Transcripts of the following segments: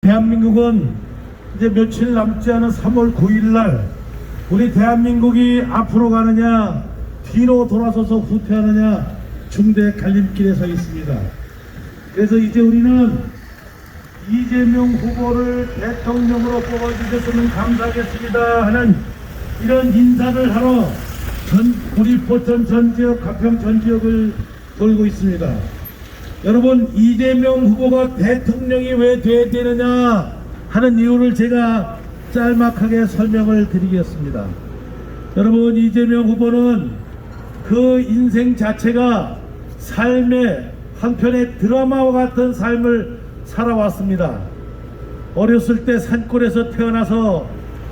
대한민국은 이제 며칠 남지 않은 3월 9일 날 우리 대한민국이 앞으로 가느냐 뒤로 돌아서서 후퇴하느냐 중대 갈림길에 서 있습니다. 그래서 이제 우리는 이재명 후보를 대통령으로 뽑아주셨으면 감사하겠습니다 하는 이런 인사를 하러 우리 포천 전지역, 가평 전지역을 돌고 있습니다. 여러분, 이재명 후보가 대통령이 왜 돼야 되느냐 하는 이유를 제가 짤막하게 설명을 드리겠습니다. 여러분, 이재명 후보는 그 인생 자체가 삶의 한편의 드라마와 같은 삶을 살아왔습니다. 어렸을 때 산골에서 태어나서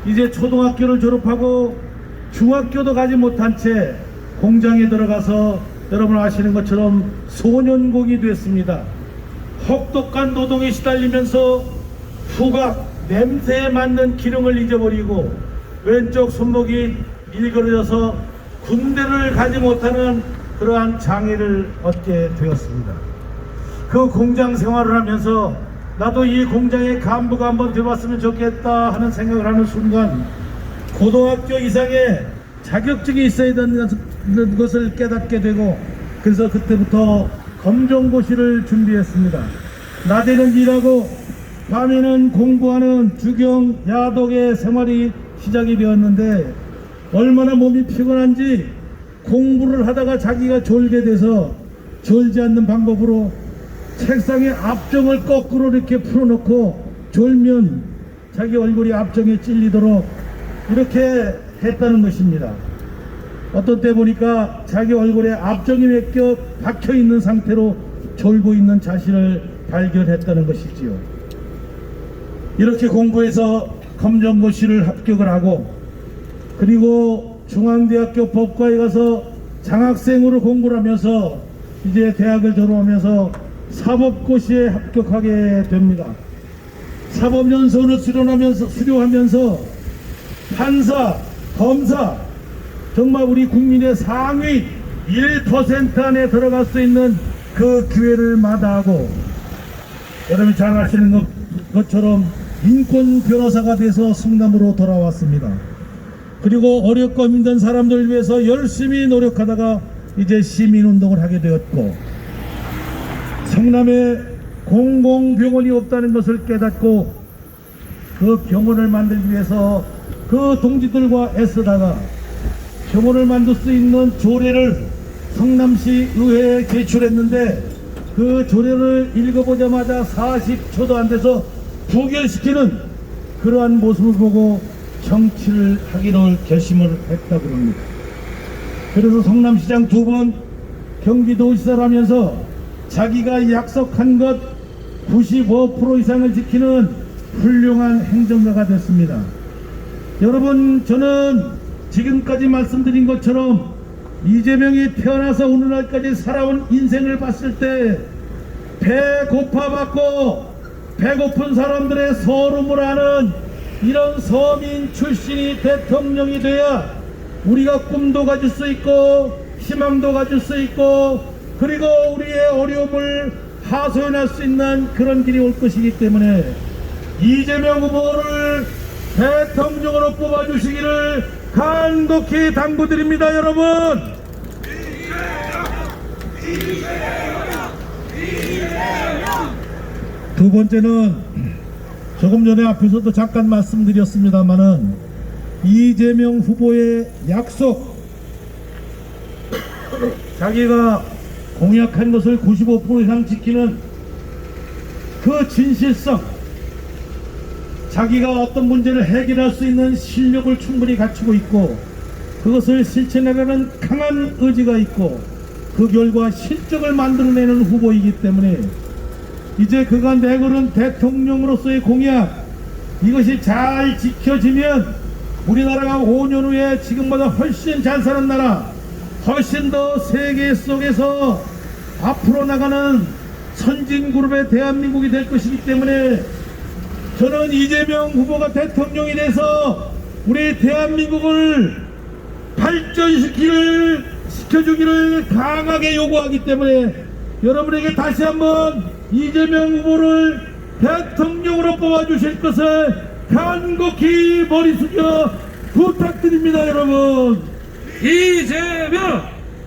이제 초등학교를 졸업하고 중학교도 가지 못한 채 공장에 들어가서 여러분 아시는 것처럼 소년공이 됐습니다. 혹독한 노동에 시달리면서 후각, 냄새에 맞는 기능을 잊어버리고 왼쪽 손목이 일그러져서 군대를 가지 못하는 그러한 장애를 얻게 되었습니다. 그 공장 생활을 하면서 나도 이 공장의 간부가 한번 되어봤으면 좋겠다 하는 생각을 하는 순간 고등학교 이상의 자격증이 있어야 된다는 것을 깨닫게 되고, 그래서 그때부터 검정고시를 준비했습니다. 낮에는 일하고 밤에는 공부하는 주경 야독의 생활이 시작이 되었는데, 얼마나 몸이 피곤한지 공부를 하다가 자기가 졸게 돼서 졸지 않는 방법으로 책상에 압정을 거꾸로 이렇게 풀어놓고 졸면 자기 얼굴이 압정에 찔리도록 이렇게 했다는 것입니다. 어떤 때 보니까 자기 얼굴에 압정이 몇겨 박혀있는 상태로 졸고 있는 자신을 발견했다는 것이지요. 이렇게 공부해서 검정고시를 합격을 하고, 그리고 중앙대학교 법과에 가서 장학생으로 공부를 하면서 이제 대학을 졸업하면서 사법고시에 합격하게 됩니다. 사법연수원을 수료하면서 판사, 검사, 정말 우리 국민의 상위 1% 안에 들어갈 수 있는 그 기회를 마다하고, 여러분이 잘 아시는 것처럼 인권 변호사가 돼서 성남으로 돌아왔습니다. 그리고 어렵고 힘든 사람들을 위해서 열심히 노력하다가 이제 시민운동을 하게 되었고, 성남에 공공병원이 없다는 것을 깨닫고 그 병원을 만들기 위해서 그 동지들과 애쓰다가 병원을 만들 수 있는 조례를 성남시 의회에 제출했는데, 그 조례를 읽어보자마자 40초도 안 돼서 부결시키는 그러한 모습을 보고 정치를 하기로 결심을 했다고 합니다. 그래서 성남시장 2번, 경기도지사를 하면서 자기가 약속한 것 95% 이상을 지키는 훌륭한 행정가가 됐습니다. 여러분, 저는 지금까지 말씀드린 것처럼 이재명이 태어나서 오늘날까지 살아온 인생을 봤을 때 배 고파받고 배고픈 사람들의 서름을 아는 이런 서민 출신이 대통령이 돼야 우리가 꿈도 가질 수 있고 희망도 가질 수 있고, 그리고 우리의 어려움을 하소연할 수 있는 그런 길이 올 것이기 때문에 이재명 후보를 대통령으로 뽑아주시기를 간곡히 당부드립니다. 여러분, 두 번째는 조금 전에 앞에서도 잠깐 말씀드렸습니다마는 이재명 후보의 약속, 자기가 공약한 것을 95% 이상 지키는 그 진실성, 자기가 어떤 문제를 해결할 수 있는 실력을 충분히 갖추고 있고 그것을 실천하려는 강한 의지가 있고 그 결과 실적을 만들어내는 후보이기 때문에 이제 그가 내걸은 대통령으로서의 공약, 이것이 잘 지켜지면 우리나라가 5년 후에 지금보다 훨씬 잘 사는 나라, 훨씬 더 세계 속에서 앞으로 나가는 선진그룹의 대한민국이 될 것이기 때문에 저는 이재명 후보가 대통령이 돼서 우리 대한민국을 발전시켜주기를 강하게 요구하기 때문에 여러분에게 다시 한번 이재명 후보를 대통령으로 뽑아주실 것을 간곡히 머리 숙여 부탁드립니다. 여러분, 이재명!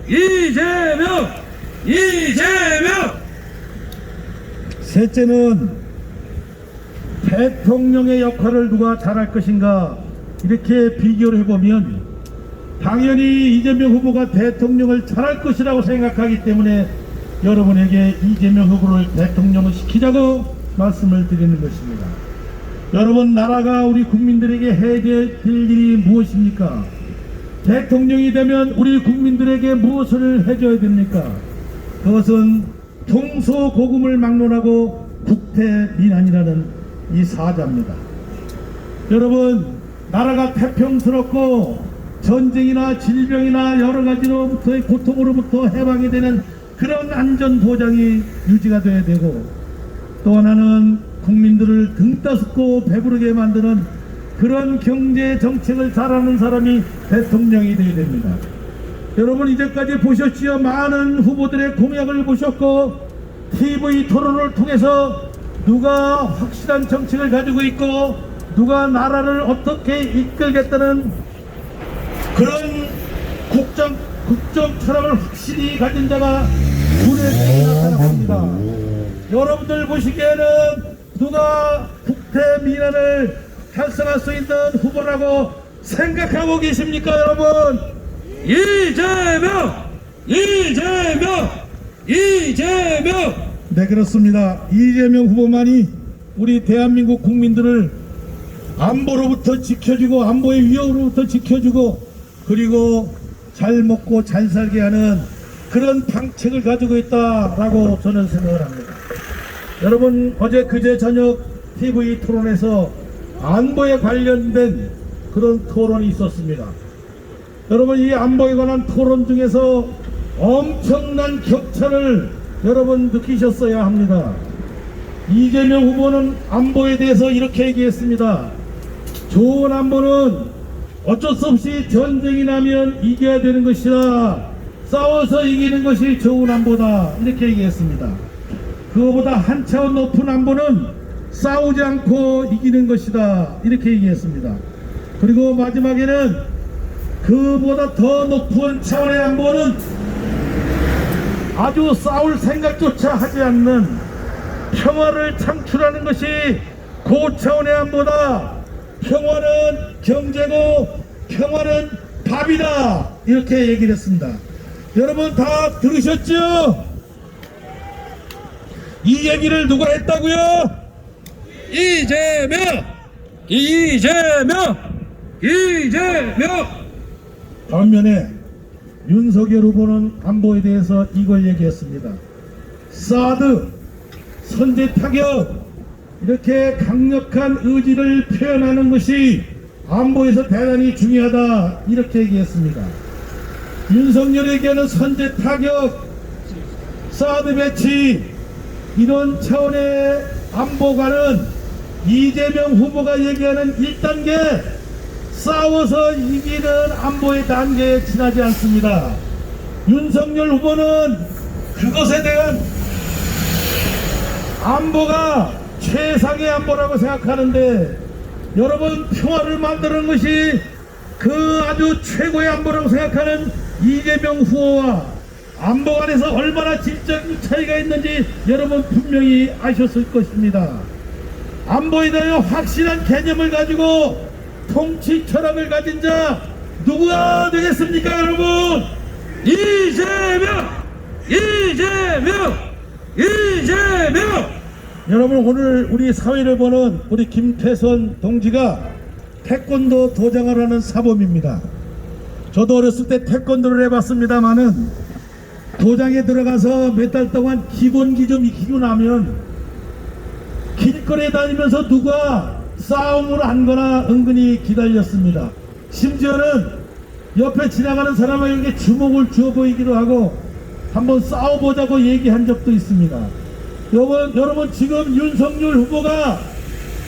이재명! 이재명! 셋째는 대통령의 역할을 누가 잘할 것인가, 이렇게 비교를 해보면 당연히 이재명 후보가 대통령을 잘할 것이라고 생각하기 때문에 여러분에게 이재명 후보를 대통령을 시키자고 말씀을 드리는 것입니다. 여러분, 나라가 우리 국민들에게 해야 될 일이 무엇입니까? 대통령이 되면 우리 국민들에게 무엇을 해줘야 됩니까? 그것은 통소고금을 막론하고 국태민안이라는 이 사자입니다. 여러분, 나라가 태평스럽고 전쟁이나 질병이나 여러 가지로부터의 고통으로부터 해방이 되는 그런 안전보장이 유지가 돼야 되고, 또 하나는 국민들을 등따숩고 배부르게 만드는 그런 경제 정책을 잘하는 사람이 대통령이 되어야 됩니다. 여러분, 이제까지 보셨지요? 많은 후보들의 공약을 보셨고, TV 토론을 통해서 누가 확실한 정책을 가지고 있고 누가 나라를 어떻게 이끌겠다는 그런 국정 철학을 확실히 가진 자가 눈에 띄게 나타났습니다. 여러분들 보시기에는 누가 국태민안을 달성할 수 있는 후보라고 생각하고 계십니까, 여러분? 이재명! 이재명! 이재명! 네, 그렇습니다. 이재명 후보만이 우리 대한민국 국민들을 안보로부터 지켜주고, 안보의 위협으로부터 지켜주고, 그리고 잘 먹고 잘 살게 하는 그런 방책을 가지고 있다라고 저는 생각을 합니다. 여러분, 어제 그제 저녁 TV 토론에서 안보에 관련된 그런 토론이 있었습니다. 여러분, 이 안보에 관한 토론 중에서 엄청난 격차를 여러분 느끼셨어야 합니다. 이재명 후보는 안보에 대해서 이렇게 얘기했습니다. 좋은 안보는 어쩔 수 없이 전쟁이 나면 이겨야 되는 것이다. 싸워서 이기는 것이 좋은 안보다. 이렇게 얘기했습니다. 그거보다 한 차원 높은 안보는 싸우지 않고 이기는 것이다. 이렇게 얘기했습니다. 그리고 마지막에는 그보다 더 높은 차원의 안보는 아주 싸울 생각조차 하지 않는 평화를 창출하는 것이 고차원의 안보다. 평화는 경제고 평화는 밥이다. 이렇게 얘기를 했습니다. 여러분 다 들으셨죠? 이 얘기를 누가 했다고요? 이재명! 이재명! 이재명! 반면에 윤석열 후보는 안보에 대해서 이걸 얘기했습니다. 사드, 선제 타격, 이렇게 강력한 의지를 표현하는 것이 안보에서 대단히 중요하다. 이렇게 얘기했습니다. 윤석열에게는 선제 타격, 사드 배치, 이런 차원의 안보관은 이재명 후보가 얘기하는 1단계 싸워서 이기는 안보의 단계에 지나지 않습니다. 윤석열 후보는 그것에 대한 안보가 최상의 안보라고 생각하는데, 여러분, 평화를 만드는 것이 그 아주 최고의 안보라고 생각하는 이재명 후보와 안보관에서 얼마나 질적인 차이가 있는지 여러분 분명히 아셨을 것입니다. 안보에 대한 확실한 개념을 가지고 통치 철학을 가진 자 누구가 되겠습니까, 여러분? 이재명! 이재명! 이재명! 여러분, 오늘 우리 사회를 보는 우리 김태선 동지가 태권도 도장을 하는 사범입니다. 저도 어렸을 때 태권도를 해봤습니다만은 도장에 들어가서 몇 달 동안 기본기 좀 익히고 나면 길거리에 다니면서 누가 싸움을 하거나 은근히 기다렸습니다. 심지어는 옆에 지나가는 사람에게 주먹을 주어 보이기도 하고 한번 싸워보자고 얘기한 적도 있습니다. 여러분 지금 윤석열 후보가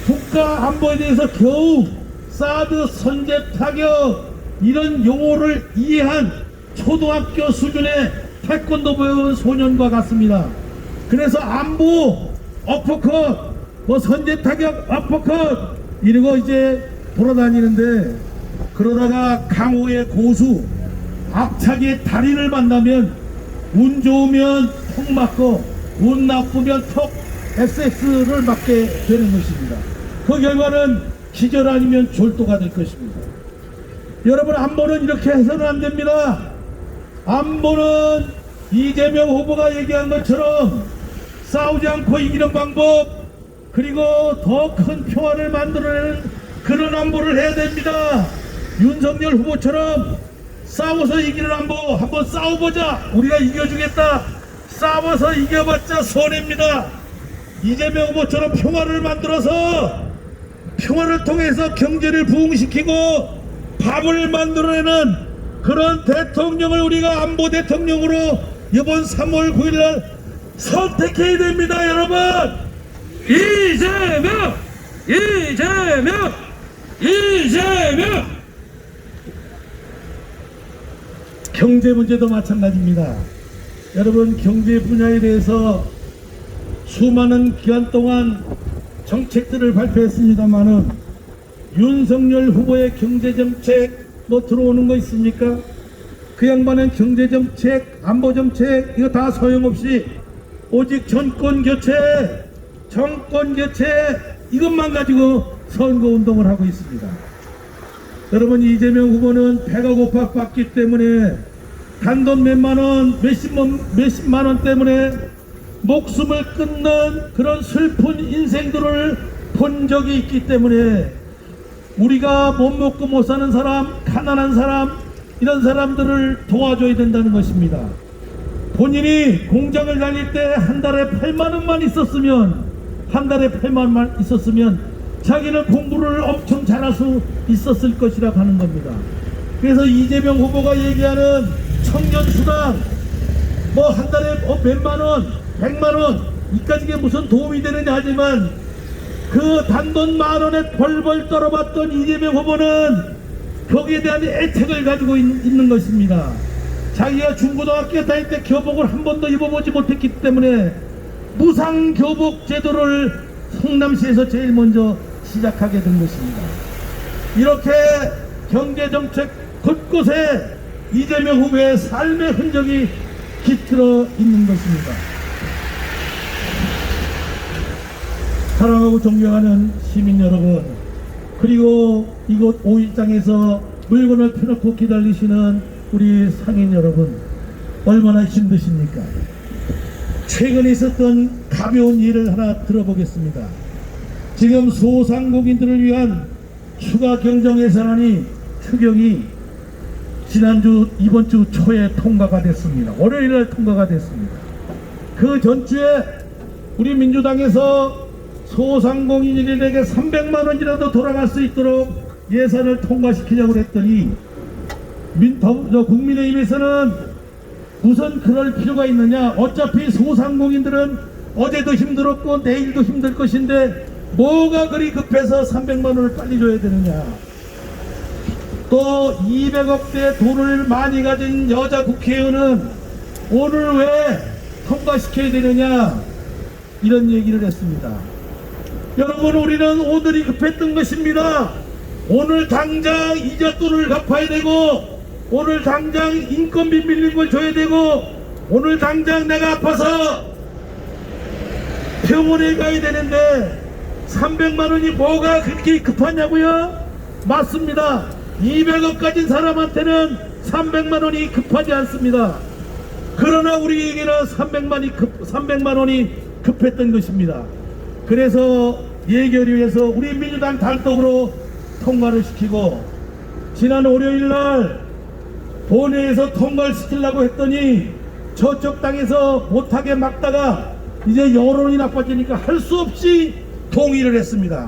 국가 안보에 대해서 겨우 사드, 선제 타격 이런 용어를 이해한 초등학교 수준의 태권도 배운 소년과 같습니다. 그래서 안보, 어퍼컷, 뭐 선제 타격 아퍼컷 이러고 이제 돌아다니는데, 그러다가 강호의 고수 앞차기의 달인을 만나면 운 좋으면 턱 맞고 운 나쁘면 턱 SX를 맞게 되는 것입니다. 그 결과는 기절 아니면 졸도가 될 것입니다. 여러분, 안보는 이렇게 해서는 안 됩니다. 안보는 이재명 후보가 얘기한 것처럼 싸우지 않고 이기는 방법, 그리고 더 큰 평화를 만들어내는 그런 안보를 해야 됩니다. 윤석열 후보처럼 싸워서 이기는 안보 한번 싸워보자, 우리가 이겨주겠다, 싸워서 이겨봤자 손해입니다. 이재명 후보처럼 평화를 만들어서 평화를 통해서 경제를 부흥시키고 밥을 만들어내는 그런 대통령을 우리가 안보 대통령으로 이번 3월 9일날 선택해야 됩니다. 여러분, 이재명! 이재명! 이재명! 경제 문제도 마찬가지입니다. 여러분, 경제 분야에 대해서 수많은 기간 동안 정책들을 발표했습니다만은 윤석열 후보의 경제정책 뭐 들어오는 거 있습니까? 그 양반은 경제정책, 안보정책 이거 다 소용없이 오직 정권교체 이것만 가지고 선거운동을 하고 있습니다. 여러분, 이재명 후보는 배가 고팠기 때문에 단돈 몇만원, 몇십만원 때문에 목숨을 끊는 그런 슬픈 인생들을 본 적이 있기 때문에 우리가 못 먹고 못 사는 사람, 가난한 사람, 이런 사람들을 도와줘야 된다는 것입니다. 본인이 공장을 다닐 때 한 달에 8만원만 있었으면 자기는 공부를 엄청 잘할 수 있었을 것이라고 하는 겁니다. 그래서 이재명 후보가 얘기하는 청년수당 뭐 한 달에 몇만원, 100만원 이까지게 무슨 도움이 되느냐 하지만 그 단돈 만원에 벌벌 떨어봤던 이재명 후보는 거기에 대한 애착을 가지고 있는 것입니다. 자기가 중고등학교 다닐 때 교복을 한 번도 입어보지 못했기 때문에 무상교복 제도를 성남시에서 제일 먼저 시작하게 된 것입니다. 이렇게 경제정책 곳곳에 이재명 후보의 삶의 흔적이 깃들어 있는 것입니다. 사랑하고 존경하는 시민 여러분, 그리고 이곳 5일장에서 물건을 펴놓고 기다리시는 우리 상인 여러분, 얼마나 힘드십니까? 최근에 있었던 가벼운 일을 하나 들어보겠습니다. 지금 소상공인들을 위한 추가 경정 예산안이 추경이 이번 주 초에 통과가 됐습니다. 월요일날 통과가 됐습니다. 그 전주에 우리 민주당에서 소상공인들에게 300만 원이라도 돌아갈 수 있도록 예산을 통과시키려고 했더니 국민의힘에서는 우선 그럴 필요가 있느냐, 어차피 소상공인들은 어제도 힘들었고 내일도 힘들 것인데 뭐가 그리 급해서 300만 원을 빨리 줘야 되느냐, 또 200억대 돈을 많이 가진 여자 국회의원은 오늘 왜 통과시켜야 되느냐, 이런 얘기를 했습니다. 여러분, 우리는 오늘이 급했던 것입니다. 오늘 당장 이자돈을 갚아야 되고, 오늘 당장 인건비 밀린 걸 줘야 되고, 오늘 당장 내가 아파서 병원에 가야 되는데 300만 원이 뭐가 그렇게 급하냐고요? 맞습니다. 200억 가진 사람한테는 300만 원이 급하지 않습니다. 그러나 우리에게는 300만 원이 급했던 것입니다. 그래서 예결위에서 우리 민주당 단독으로 통과를 시키고, 지난 월요일날 본회의에서 통과를 시키려고 했더니 저쪽 당에서 못하게 막다가 이제 여론이 나빠지니까 할 수 없이 동의를 했습니다.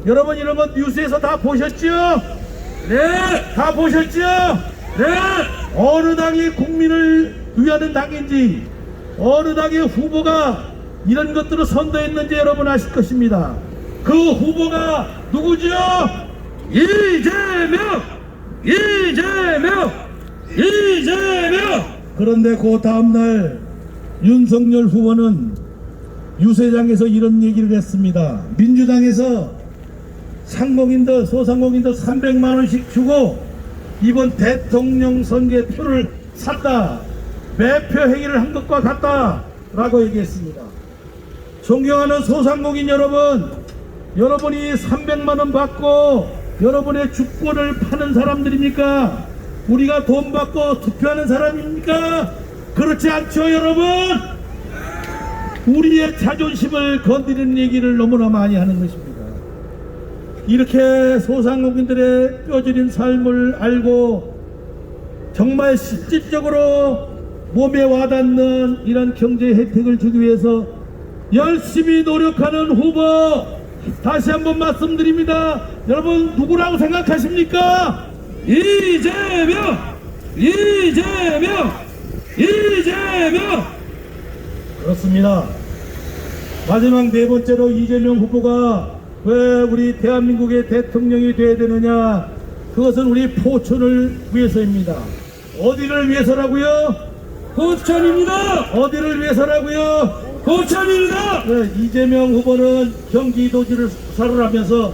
여러분, 이런 건 뉴스에서 다 보셨죠? 네! 다 보셨죠? 네! 어느 당이 국민을 위하는 당인지, 어느 당의 후보가 이런 것들을 선도했는지 여러분 아실 것입니다. 그 후보가 누구죠? 이재명! 이재명! 이재명! 그런데 그 다음날 윤석열 후보는 유세장에서 이런 얘기를 했습니다. 민주당에서 상공인들, 소상공인들 300만 원씩 주고 이번 대통령 선거에 표를 샀다. 매표 행위를 한 것과 같다. 라고 얘기했습니다. 존경하는 소상공인 여러분, 여러분이 300만 원 받고 여러분의 주권을 파는 사람들입니까? 우리가 돈 받고 투표하는 사람입니까? 그렇지 않죠, 여러분? 우리의 자존심을 건드리는 얘기를 너무나 많이 하는 것입니다. 이렇게 소상공인들의 뼈저린 삶을 알고 정말 실질적으로 몸에 와닿는 이런 경제 혜택을 주기 위해서 열심히 노력하는 후보, 다시 한번 말씀드립니다. 여러분 누구라고 생각하십니까? 이재명! 이재명! 이재명! 그렇습니다. 마지막 네 번째로 이재명 후보가 왜 우리 대한민국의 대통령이 돼야 되느냐? 그것은 우리 포천을 위해서입니다. 어디를 위해서라고요? 포천입니다! 어디를 위해서라고요? 포천입니다! 네, 이재명 후보는 경기도지를 수사를 하면서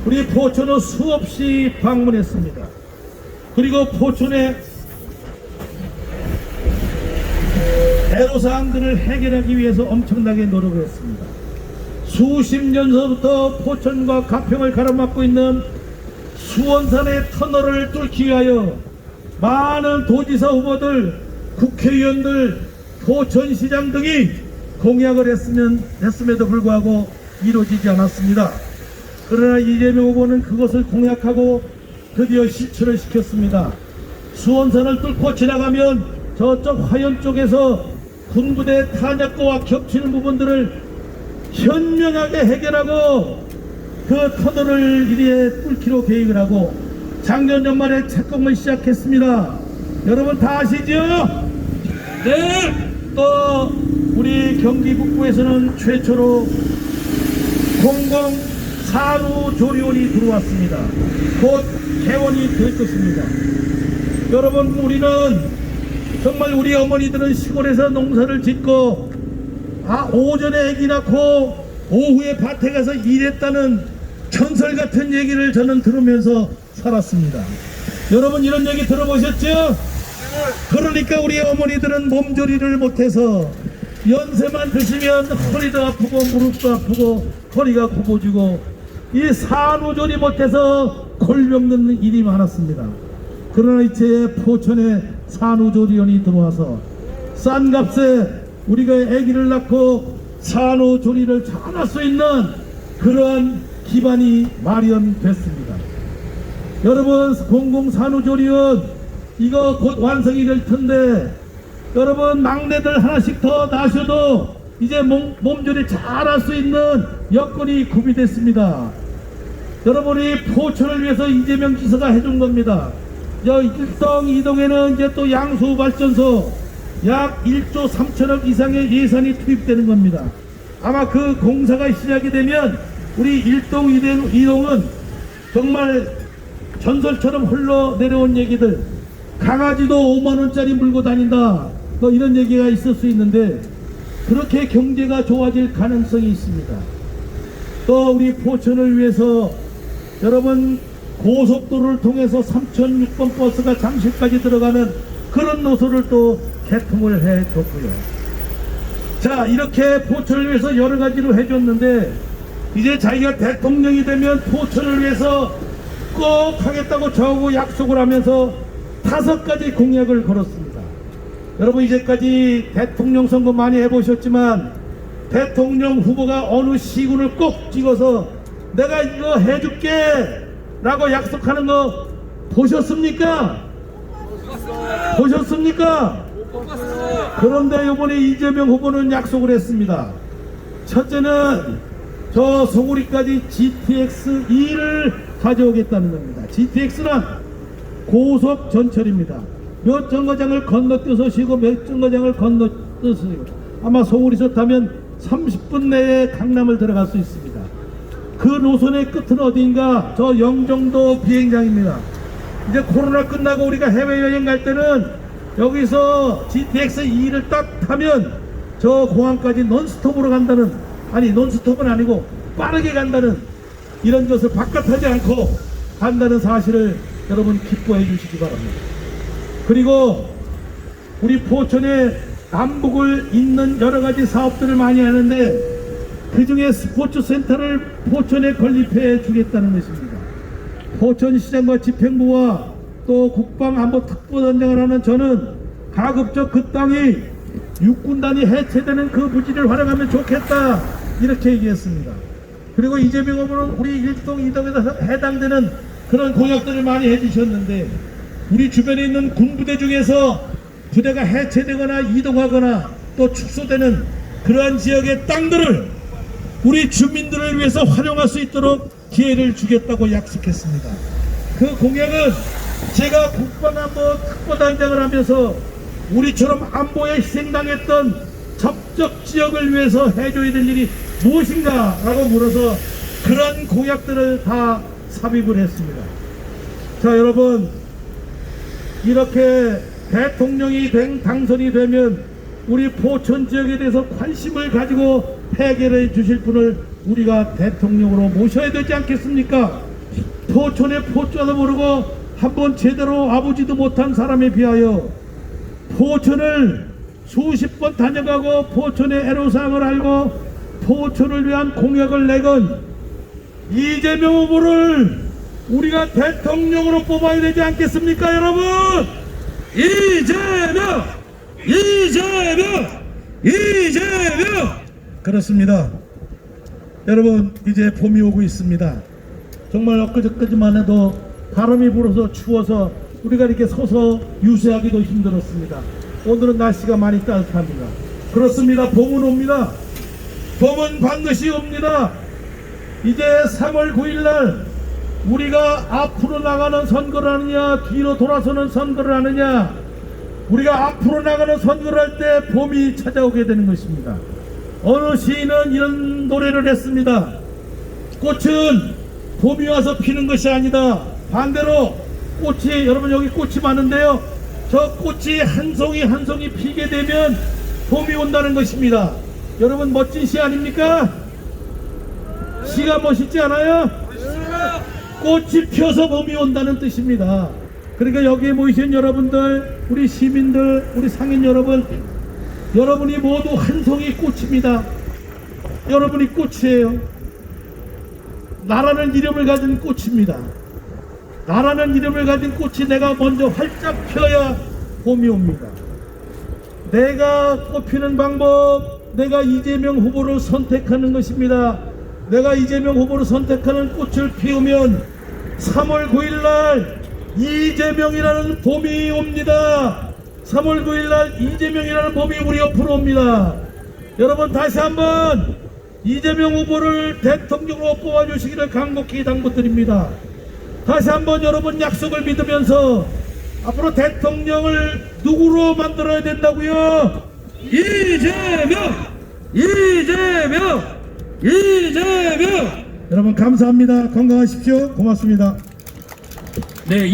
우리 포천을 수없이 방문했습니다. 그리고 포천의 애로사항들을 해결하기 위해서 엄청나게 노력을 했습니다. 수십 년 전부터 포천과 가평을 가로막고 있는 수원산의 터널을 뚫기 위하여 많은 도지사 후보들, 국회의원들, 포천시장 등이 공약을 했음에도 불구하고 이루어지지 않았습니다. 그러나 이재명 후보는 그것을 공약하고 드디어 실천을 시켰습니다. 수원산을 뚫고 지나가면 저쪽 화연 쪽에서 군부대 탄약고와 겹치는 부분들을 현명하게 해결하고 그 터널을 이리에 뚫기로 계획을 하고 작년 연말에 착공을 시작했습니다. 여러분 다 아시죠? 네! 또 우리 경기 북부에서는 최초로 공공 산후조리원이 들어왔습니다. 곧 개원이 될 것입니다. 여러분 우리는 정말 우리 어머니들은 시골에서 농사를 짓고 오전에 아기 낳고 오후에 밭에 가서 일했다는 전설 같은 얘기를 저는 들으면서 살았습니다. 여러분 이런 얘기 들어보셨죠? 그러니까 우리 어머니들은 몸조리를 못해서 연세만 드시면 허리도 아프고 무릎도 아프고 허리가 굽어지고 이 산후조리 못해서 골병는 일이 많았습니다. 그러나 이제 포천에 산후조리원이 들어와서 싼 값에 우리가 아기를 낳고 산후조리를 잘할 수 있는 그러한 기반이 마련됐습니다. 여러분 공공산후조리원 이거 곧 완성이 될 텐데 여러분 막내들 하나씩 더 낳으셔도 이제 몸조리 잘할 수 있는 여건이 구비됐습니다. 여러분이 포천을 위해서 이재명 지사가 해준 겁니다. 1동 2동에는 이제 또 양수발전소 약 1조 3천억 이상의 예산이 투입되는 겁니다. 아마 그 공사가 시작이 되면 우리 1동 2동은 정말 전설처럼 흘러내려온 얘기들, 강아지도 5만원짜리 물고 다닌다 뭐 이런 얘기가 있을 수 있는데 그렇게 경제가 좋아질 가능성이 있습니다. 또 우리 포천을 위해서 여러분 고속도로를 통해서 3006번 버스가 잠실까지 들어가는 그런 노선을 또 개통을 해줬고요. 자 이렇게 포천을 위해서 여러 가지로 해줬는데 이제 자기가 대통령이 되면 포천을 위해서 꼭 하겠다고 저하고 약속을 하면서 5가지 공약을 걸었습니다. 여러분 이제까지 대통령 선거 많이 해보셨지만 대통령 후보가 어느 시군을 꼭 찍어서 내가 이거 해줄게 라고 약속하는 거 보셨습니까? 보셨습니까? 그런데 이번에 이재명 후보는 약속을 했습니다. 첫째는 저 소구리까지 GTX-2를 가져오겠다는 겁니다. GTX는 고속 전철입니다. 몇 정거장을 건너뛰어서 쉬고 몇 정거장을 건너뛰어서 쉬고 아마 소구리에서 타면 30분 내에 강남을 들어갈 수 있습니다. 그 노선의 끝은 어디인가? 저 영종도 비행장입니다. 이제 코로나 끝나고 우리가 해외여행 갈 때는 여기서 GTX-2를 딱 타면 저 공항까지 논스톱으로 간다는, 아니 논스톱은 아니고 빠르게 간다는 이런 것을 바깥하지 않고 간다는 사실을 여러분 기뻐해 주시기 바랍니다. 그리고 우리 포천에 남북을 잇는 여러 가지 사업들을 많이 하는데 그 중에 스포츠 센터를 포천에 건립해 주겠다는 것입니다. 포천시장과 집행부와 또 국방안보특보단장을 하는 저는 가급적 그 땅이 육군단이 해체되는 그 부지를 활용하면 좋겠다 이렇게 얘기했습니다. 그리고 이재명 후보는 우리 일동 이동에서 해당되는 그런 공약들을 많이 해주셨는데 우리 주변에 있는 군부대 중에서 부대가 해체되거나 이동하거나 또 축소되는 그러한 지역의 땅들을 우리 주민들을 위해서 활용할 수 있도록 기회를 주겠다고 약속했습니다. 그 공약은 제가 국방안보 특보단장을 하면서 우리처럼 안보에 희생당했던 접적 지역을 위해서 해줘야 될 일이 무엇인가 라고 물어서 그런 공약들을 다 삽입을 했습니다. 자, 여러분, 이렇게 대통령이 당선이 되면 우리 포천 지역에 대해서 관심을 가지고 해결해 주실 분을 우리가 대통령으로 모셔야 되지 않겠습니까? 포천에 포자도 모르고 한번 제대로 와보지도 못한 사람에 비하여 포천을 수십 번 다녀가고 포천의 애로사항을 알고 포천을 위한 공약을 내건 이재명 후보를 우리가 대통령으로 뽑아야 되지 않겠습니까, 여러분? 이재명! 이재명! 이재명! 그렇습니다. 여러분, 이제 봄이 오고 있습니다. 정말 엊그저께만 해도 바람이 불어서 추워서 우리가 이렇게 서서 유세하기도 힘들었습니다. 오늘은 날씨가 많이 따뜻합니다. 그렇습니다. 봄은 옵니다. 봄은 반드시 옵니다. 이제 3월 9일날 우리가 앞으로 나가는 선거를 하느냐 뒤로 돌아서는 선거를 하느냐, 우리가 앞으로 나가는 선거를 할 때 봄이 찾아오게 되는 것입니다. 어느 시인은 이런 노래를 했습니다. 꽃은 봄이 와서 피는 것이 아니다. 반대로 꽃이, 여러분 여기 꽃이 많은데요, 저 꽃이 한 송이 한 송이 피게 되면 봄이 온다는 것입니다. 여러분 멋진 시 아닙니까? 시가 멋있지 않아요? 꽃이 펴서 봄이 온다는 뜻입니다. 그러니까 여기에 모이신 여러분들, 우리 시민들, 우리 상인 여러분, 여러분이 모두 한 송이 꽃입니다. 여러분이 꽃이에요. 나라는 이름을 가진 꽃입니다. 나라는 이름을 가진 꽃이 내가 먼저 활짝 펴야 봄이 옵니다. 내가 꽃피는 방법, 내가 이재명 후보를 선택하는 것입니다. 내가 이재명 후보를 선택하는 꽃을 피우면 3월 9일날 이재명이라는 봄이 옵니다. 3월 9일날 이재명이라는 봄이 우리 옆으로 옵니다. 여러분 다시 한번 이재명 후보를 대통령으로 뽑아주시기를 간곡히 당부드립니다. 다시 한번 여러분 약속을 믿으면서 앞으로 대통령을 누구로 만들어야 된다고요? 이재명! 이재명! 이재명! 여러분 감사합니다. 건강하십시오. 고맙습니다. 네.